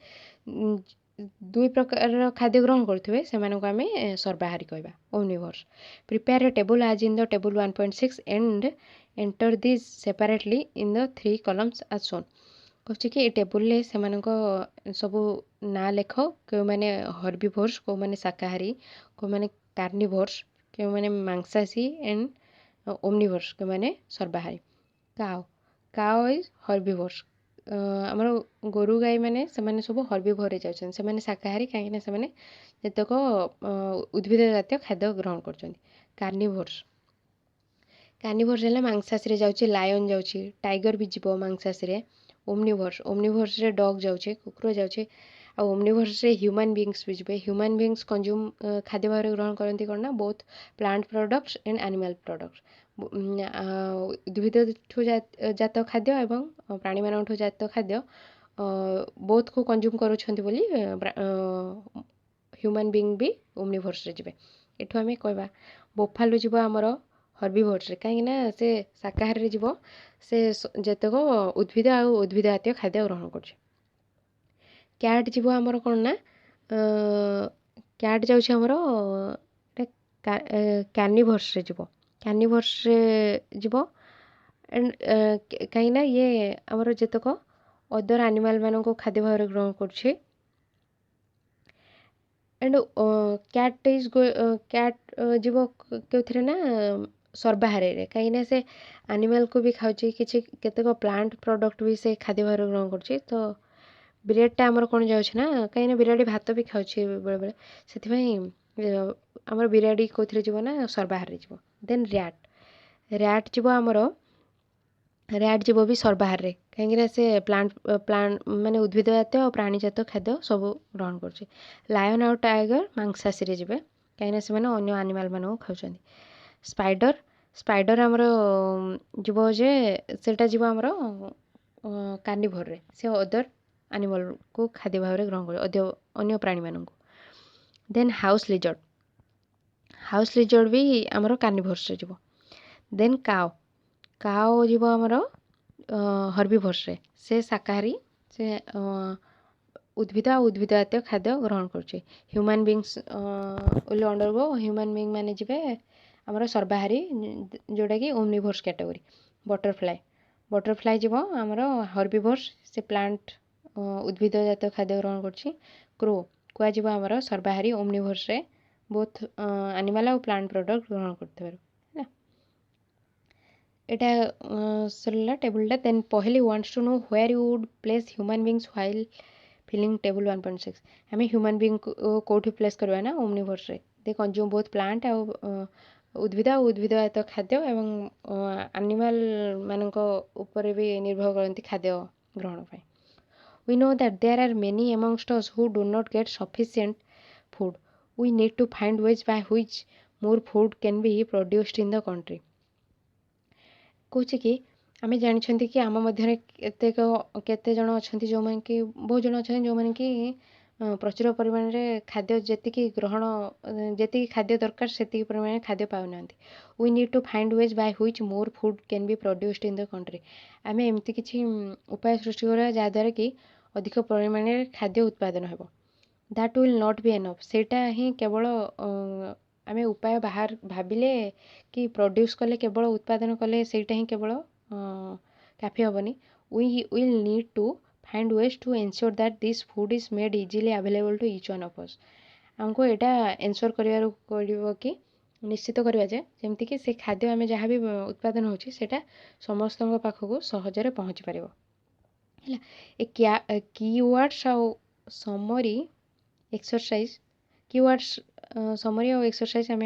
ଦୁଇ ପ୍ରକାରର ଖାଦ୍ୟ ଗ୍ରହଣ କରୁଥିବେ ସେମାନଙ୍କୁ ଆମେ ସର୍ବାହାରୀ କହିବା, omnivores. Prepare a table as in the table 1.6 and enter these separately in the 3 columns as shown. କହୁଛି କି ଏ ଟେବୁଲରେ ସେମାନଙ୍କ ସବୁ ନାଁ ଲେଖ, କେଉଁମାନେ ହର୍ବିଭୋର୍ସ, କେଉଁମାନେ ଶାକାହାରୀ, କେଉଁମାନେ କାର୍ନିଭୋର୍ସ, କେଉଁମାନେ ମାଂସାଶୀ ଏଣ୍ଡ ଓମ୍ନିଭୋର୍ସ, କେଉଁମାନେ ସର୍ବାହାରୀ। Cow is ହର୍ବିଭୋର୍ସ। ଆମର ଗୋରୁ ଗାଈମାନେ ସେମାନେ ସବୁ ହର୍ବିଭୋରରେ ଯାଉଛନ୍ତି, ସେମାନେ ଶାକାହାରୀ କାହିଁକିନା ସେମାନେ ଯେତେକ ଉଦ୍ଭିଦ ଜାତୀୟ ଖାଦ୍ୟ ଗ୍ରହଣ କରୁଛନ୍ତି। କାର୍ନିଭୋର୍ସ ହେଲେ ମାଂସାଶୀରେ ଯାଉଛି, ଲାୟନ୍ ଯାଉଛି, ଟାଇଗର ବି ଯିବ ମାଂସାଶୀରେ। ଓମ୍ନିଭୋର୍ସରେ ଡଗ୍ ଯାଉଛି, କୁକୁର ଯାଉଛି, ଆଉ ଓମ୍ନିଭୋର୍ସରେ ହ୍ୟୁମାନ୍ ବିଙ୍ଗସ୍ ବି ଯିବେ। ହ୍ୟୁମାନ୍ ବିଙ୍ଗସ୍ କଞ୍ଜ୍ୟୁମ୍ ଖାଦ୍ୟ ଭାବରେ ଗ୍ରହଣ କରନ୍ତି କ'ଣ ନା both plant products and animal products. ଉଦ୍ଭିଦଠୁ ଜାତ ଖାଦ୍ୟ ଏବଂ ପ୍ରାଣୀମାନଙ୍କଠୁ ଜାତ ଖାଦ୍ୟ ବୋଥ୍କୁ କଞ୍ଜ୍ୟୁମ୍ କରୁଛନ୍ତି ବୋଲି ହ୍ୟୁମାନ୍ ବିଙ୍ଗ ବି ଓମ୍ନିଭୋର୍ସରେ ଯିବେ। ଏଠୁ ଆମେ କହିବା ବୋଫାଲୋ ଯିବ ଆମର ହର୍ବିଭୋର୍ସରେ, କାହିଁକିନା ସେ ଶାକାହାରୀରେ ଯିବ, ସେ ଯେତେକ ଉଦ୍ଭିଦ ଆଉ ଉଦ୍ଭିଦ ଜାତୀୟ ଖାଦ୍ୟ ଗ୍ରହଣ କରୁଛି। କ୍ୟାଟ୍ ଯିବ ଆମର କ'ଣ ନା କ୍ୟାଟ୍ ଯାଉଛି ଆମର କାର୍ନିଭୋର୍ସରେ ଯିବ। ଯିବ କାହିଁକିନା ଇଏ ଆମର ଯେତେକ ଅଦର ଆନିମାଲ୍ ମାନଙ୍କୁ ଖାଦ୍ୟ ଭାବରେ ଗ୍ରହଣ କରୁଛି। ଆଣ୍ଡ କ୍ୟାଟ୍ ଯିବ କେଉଁଥିରେ ନା ସର୍ବାହାରୀରେ, କାହିଁକିନା ସେ ଆନିମାଲ୍କୁ ବି ଖାଉଛି, କିଛି କେତେକ ପ୍ଲାଣ୍ଟ ପ୍ରଡ଼କ୍ଟ ବି ସେ ଖାଦ୍ୟ ଭାବରେ ଗ୍ରହଣ କରୁଛି। ତ ବିରାଟଟା ଆମର କ'ଣ ଯାଉଛି ନା, କାହିଁକିନା ବିରାଡ଼ି ଭାତ ବି ଖାଉଛି ବେଳେବେଳେ, ସେଥିପାଇଁ ଆମର ବିରାଡ଼ି କେଉଁଥିରେ ଯିବ ନା ସର୍ବାହାରରେ ଯିବ। ଦେନ୍ ର୍ୟାଟ୍ ଯିବ ଆମର ଯିବ ବି ସର୍ବାହାରରେ, କାହିଁକିନା ସେ ପ୍ଲାଣ୍ଟ ମାନେ ଉଦ୍ଭିଦ ଜାତୀୟ ଆଉ ପ୍ରାଣୀ ଜାତୀୟ ଖାଦ୍ୟ ସବୁ ଗ୍ରହଣ କରୁଛି। ଲାୟନ୍ ଆଉ ଟାଇଗର ମାଂସାଶୀରେ ଯିବେ, କାହିଁକିନା ସେମାନେ ଅନ୍ୟ ଆନିମାଲ୍ ମାନଙ୍କୁ ଖାଉଛନ୍ତି। ସ୍ପାଇଡର ଆମର ଯିବ ଯେ ସେଇଟା ଯିବ ଆମର କାର୍ନିଭୋରରେ, ସେ ଅଦର ଆନିମାଲ୍କୁ ଖାଦ୍ୟ ଭାବରେ ଗ୍ରହଣ କରେ, ଅନ୍ୟ ପ୍ରାଣୀମାନଙ୍କୁ। ଦେନ୍ ହାଉସ୍ ଲିଜର୍ଡ ବି ଆମର କାର୍ନିଭୋର୍ସରେ ଯିବ। ଦେନ୍ କାଓ ଯିବ ଆମର ହର୍ବିଭୋର୍ସରେ, ସେ ଶାକାହାରୀ, ସେ ଉଦ୍ଭିଦ ଆଉ ଉଦ୍ଭିଦ ଜାତୀୟ ଖାଦ୍ୟ ଗ୍ରହଣ କରୁଛି। Human beings only ଅଣ୍ଡରଗୋ, human being ମାନେ ଯିବେ ଆମର ସର୍ବାହାରୀ, ଯେଉଁଟାକି ଓମ୍ନିଭୋର୍ସ କ୍ୟାଟେଗୋରୀ। ବଟରଫ୍ଲାଏ ଯିବ ଆମର ହର୍ବିଭୋର୍ସ, ସେ ପ୍ଲାଣ୍ଟ ଉଦ୍ଭିଦ ଜାତୀୟ ଖାଦ୍ୟ ଗ୍ରହଣ କରୁଛି। କୁହାଯିବ ଆମର ସର୍ବାହାରୀ, ଓମ୍ନିଭୋର୍ସରେ ବୋଥ୍ ଆନିମାଲ୍ ଆଉ ପ୍ଲାଣ୍ଟ ପ୍ରଡ଼କ୍ଟ ଗ୍ରହଣ କରୁଥିବାରୁ ହେଲା। এটা सरला टेबुलटा then Paheli wants to know where you would place human beings while filling table 1.6 आम ह्यूमन बीइंग कौटी प्लेस करवा ना ओमनिवर्स रे दे कंज्यूम बोथ प्लांट उद्भिद उद्भिद खाद्य एवं एनिमल मानक ऊपर भी निर्भर करती खाद्य ग्रहण पाई we know that there are many amongst us who do not get sufficient food we need to find ways by which more food can be produced in the country कौचे कि आम जानी कि आम मध्य केते जन अच्छा जो मैंने कि बहुत जन अच्छा जो मैंने कि प्रचुर परिमाण में खाद्य जी ग्रहण जी खाद्य दरकार से परिमाण खाद्य पाऊना we need to find ways by which more food can be produced in the country आम एमती किसी उपाय सृष्टि करा जहाँद्वारा कि अधिक परिमाण में खाद्य उत्पादन हो that will not be enough सेटा ही केवल आम उपाय बाहर भाविले कि प्रोड्यूस कले केवल उत्पादन कले सेटा ही केवल काफी हेनी we will need to find ways to ensure that this food is made easily available to each one of us आमको यहाँ एनश्योर कर कि निश्चित करवा जे जमती कि से खाद्य आम जहाँ भी उत्पादन होची सेटा समस्त पाखक सहजरे पहुँची पार है ए कीवर्ड्स आउ समरी एक्सरसाइज कीवर्ड्स समरी और एक्सरसाइज आम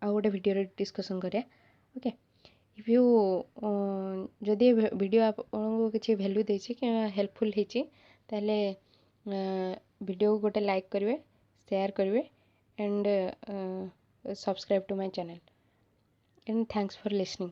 आउ गोटे भिडियो डिस्कसन करिया ओके इफ यू जदि वीडियो आपको किसी वैल्यू देछि कि हेल्पफुल होती ताले वीडियो को गोटे लाइक करेंगे शेयर करेंगे and subscribe to my channel and thanks for listening.